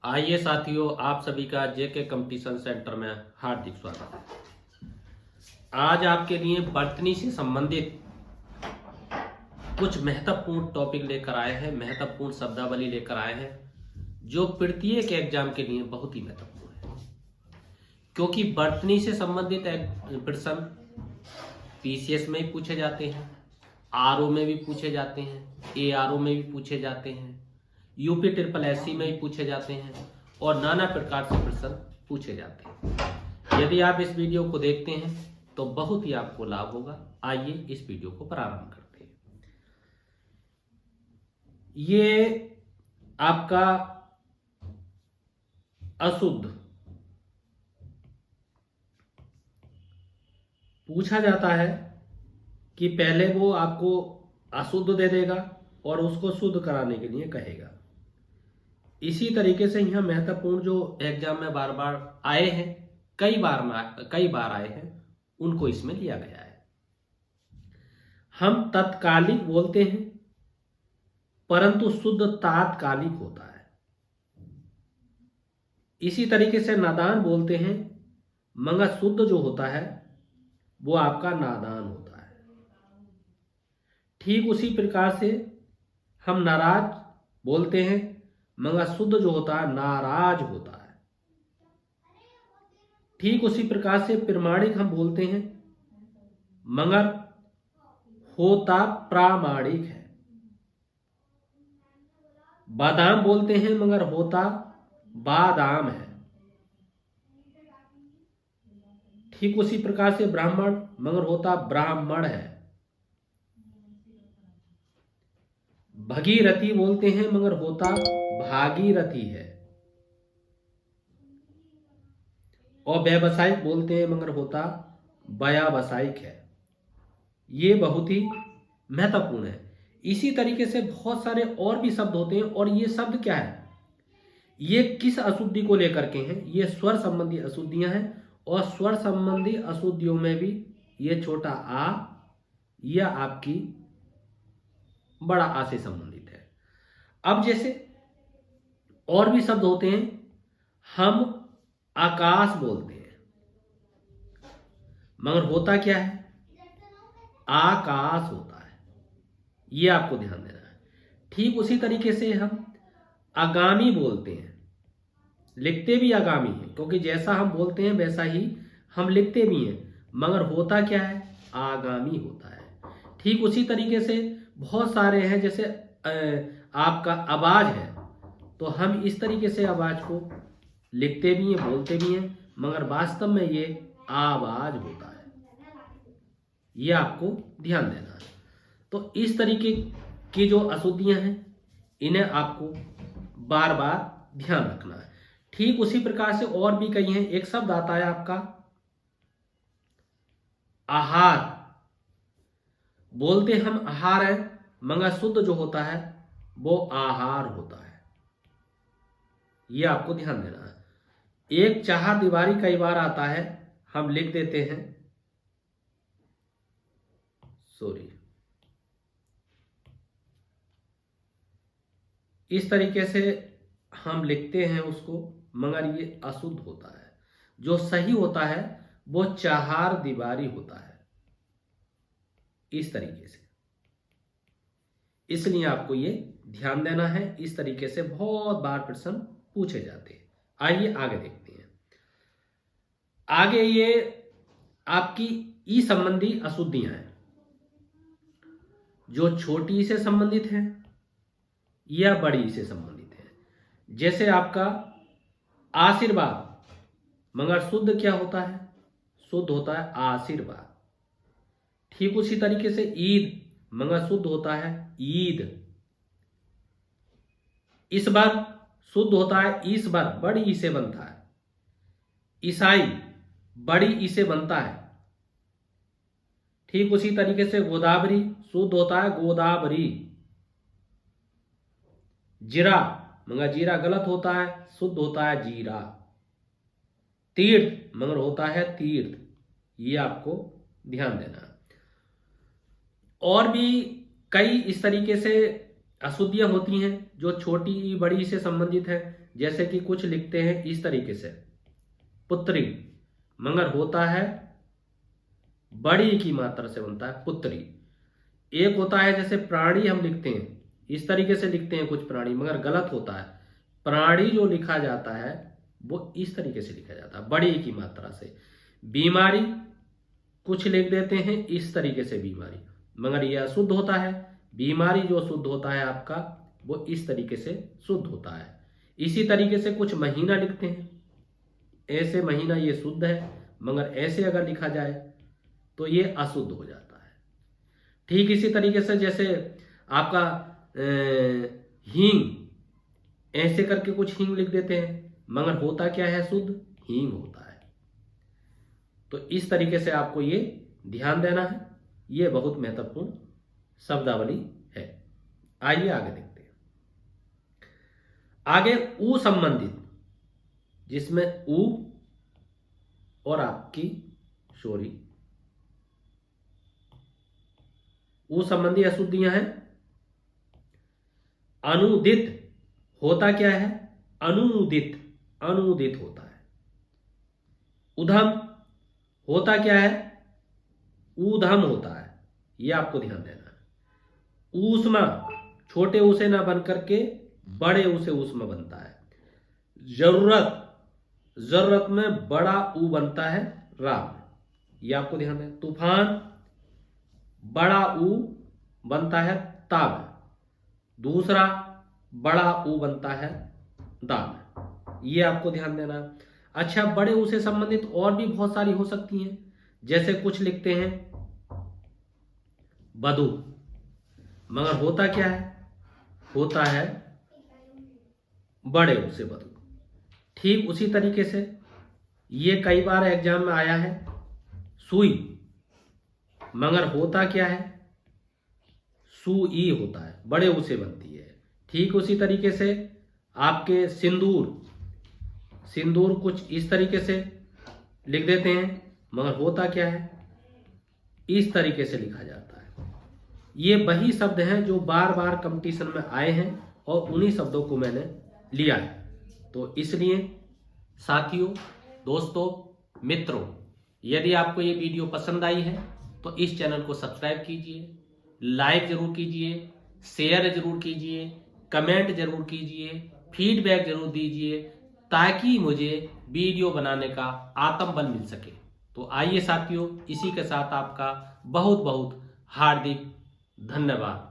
आइए साथियों, आप सभी का जेके कंपटीशन सेंटर में हार्दिक स्वागत है। आज आपके लिए बर्तनी से संबंधित कुछ महत्वपूर्ण टॉपिक लेकर आए हैं, महत्वपूर्ण शब्दावली लेकर आए हैं जो प्रत्येक एग्जाम के लिए बहुत ही महत्वपूर्ण है। क्योंकि बर्तनी से संबंधित प्रश्न पीसीएस में भी पूछे जाते हैं, आरओ में भी पूछे जाते हैं, एआरओ में भी पूछे जाते हैं, यूपी ट्रिपल एससी में भी पूछे जाते हैं और नाना प्रकार से प्रश्न पूछे जाते हैं। यदि आप इस वीडियो को देखते हैं तो बहुत ही आपको लाभ होगा। आइए इस वीडियो को प्रारंभ करते हैं। ये आपका अशुद्ध पूछा जाता है कि पहले वो आपको अशुद्ध दे देगा और उसको शुद्ध कराने के लिए कहेगा। इसी तरीके से यहाँ महत्वपूर्ण जो एग्जाम में बार बार आए हैं, कई बार आए हैं, उनको इसमें लिया गया है। हम तत्कालिक बोलते हैं परंतु शुद्ध तात्कालिक होता है। इसी तरीके से नादान बोलते हैं मगर शुद्ध जो होता है वो आपका नादान होता है। ठीक उसी प्रकार से हम नाराज बोलते हैं मगर शुद्ध जो होता है नाराज होता है। ठीक उसी प्रकार से प्रमाणिक हम बोलते हैं मगर होता प्रामाणिक है। बादाम बोलते हैं मगर होता बादाम है। ठीक उसी प्रकार से ब्राह्मण मगर होता ब्राह्मण है। भगीरथी बोलते हैं मगर होता भागीरथी है। और व्यावसायिक बोलते हैं मगर होता व्यावसायिक है। ये बहुत ही महत्वपूर्ण है। इसी तरीके से बहुत सारे और भी शब्द होते हैं। और ये शब्द क्या है, ये किस अशुद्धि को लेकर के हैं? ये स्वर संबंधी अशुद्धियां हैं। और स्वर संबंधी अशुद्धियों में भी ये छोटा आ या आपकी बड़ा आ से संबंधित है। अब जैसे और भी शब्द होते हैं, हम आकाश बोलते हैं मगर होता क्या है? आकाश होता है। ये आपको ध्यान देना है। ठीक उसी तरीके से हम आगामी बोलते हैं, लिखते भी आगामी है, क्योंकि जैसा हम बोलते हैं वैसा ही हम लिखते भी हैं, मगर होता क्या है? आगामी होता है। ठीक उसी तरीके से बहुत सारे हैं, जैसे आपका आवाज है, तो हम इस तरीके से आवाज को लिखते भी हैं, बोलते भी हैं, मगर वास्तव में ये आवाज होता है। ये आपको ध्यान देना है। तो इस तरीके की जो अशुद्धियां हैं इन्हें आपको बार बार ध्यान रखना है। ठीक उसी प्रकार से और भी कई हैं। एक शब्द आता है आपका आहार। बोलते हम आहार है मगर शुद्ध जो होता है वो आहार होता है। ये आपको ध्यान देना है। एक चार दीवारी कई बार आता है, हम लिख देते हैं, इस तरीके से हम लिखते हैं उसको, मगर ये अशुद्ध होता है। जो सही होता है वो चार दीवारी होता है। इस तरीके से, इसलिए आपको ये ध्यान देना है। इस तरीके से बहुत बार प्रश्न पूछे जाते हैं। आइए आगे देखते हैं। आगे ये आपकी ई संबंधी अशुद्धियां हैं जो छोटी से संबंधित हैं या बड़ी से संबंधित है। जैसे आपका आशीर्वाद मगर शुद्ध क्या होता है? शुद्ध होता है आशीर्वाद। ठीक उसी तरीके से ईद मगर शुद्ध होता है ईद। इस बार शुद्ध होता है इस बार, बड़ी ई से बनता है। ईसाई बड़ी ई से बनता है। ठीक उसी तरीके से गोदावरी शुद्ध होता है गोदावरी। जीरा मगर जीरा गलत होता है, शुद्ध होता है जीरा। तीर्थ मगर होता है तीर्थ। ये आपको ध्यान देना है। और भी कई इस तरीके से अशुद्धियां होती हैं जो छोटी बड़ी से संबंधित है। जैसे कि कुछ लिखते हैं इस तरीके से पुत्री, मगर होता है बड़ी की मात्रा से बनता है पुत्री। एक होता है जैसे प्राणी हम लिखते हैं इस तरीके से लिखते हैं कुछ प्राणी, मगर गलत होता है। प्राणी जो लिखा जाता है वो इस तरीके से लिखा जाता है बड़ी की मात्रा से। बीमारी कुछ लिख देते हैं इस तरीके से बीमारी, मगर यह अशुद्ध होता है। बीमारी जो शुद्ध होता है आपका वो इस तरीके से शुद्ध होता है। इसी तरीके से कुछ महीना लिखते हैं, ऐसे महीना ये शुद्ध है, मगर ऐसे अगर लिखा जाए तो ये अशुद्ध हो जाता है। ठीक इसी तरीके से जैसे आपका हींग, ऐसे करके कुछ हींग लिख देते हैं, मगर होता क्या है शुद्ध हींग होता है। तो इस तरीके से आपको ये ध्यान देना है, ये बहुत महत्वपूर्ण शब्दावली है। आइए आगे देखते हैं। आगे ऊ संबंधित, जिसमें ऊ और आपकी ऊ संबंधी अशुद्धियां हैं। अनुदित होता क्या है, अनुदित, अनुदित होता है। उधम होता क्या है, ऊधम होता है, यह आपको ध्यान देना है। ऊष्मा छोटे ऊ से ना बन करके बड़े ऊ से ऊष्मा बनता है। जरूरत, जरूरत में बड़ा ऊ बनता है राम, यह आपको ध्यान देना। तूफान बड़ा ऊ बनता है ताब, दूसरा बड़ा ऊ बनता है दाम, ये आपको ध्यान देना। अच्छा, बड़े ऊ से संबंधित और भी बहुत सारी हो सकती हैं, जैसे कुछ लिखते हैं बधू, मगर होता क्या है, होता है बड़े ऊ से बधू। ठीक उसी तरीके से ये कई बार एग्जाम में आया है सुई, मगर होता क्या है सुई होता है, बड़े ऊ से बनती है। ठीक उसी तरीके से आपके सिंदूर, सिंदूर कुछ इस तरीके से लिख देते हैं, मगर होता क्या है इस तरीके से लिखा जाता है। ये वही शब्द हैं जो बार बार कंपटीशन में आए हैं और उन्हीं शब्दों को मैंने लिया है। तो इसलिए साथियों, दोस्तों, मित्रों, यदि आपको ये वीडियो पसंद आई है तो इस चैनल को सब्सक्राइब कीजिए, लाइक जरूर कीजिए, शेयर जरूर कीजिए, कमेंट जरूर कीजिए, फीडबैक जरूर दीजिए, ताकि मुझे वीडियो बनाने का आत्मबल मिल सके। तो आइए साथियों, इसी के साथ आपका बहुत बहुत हार्दिक धन्यवाद।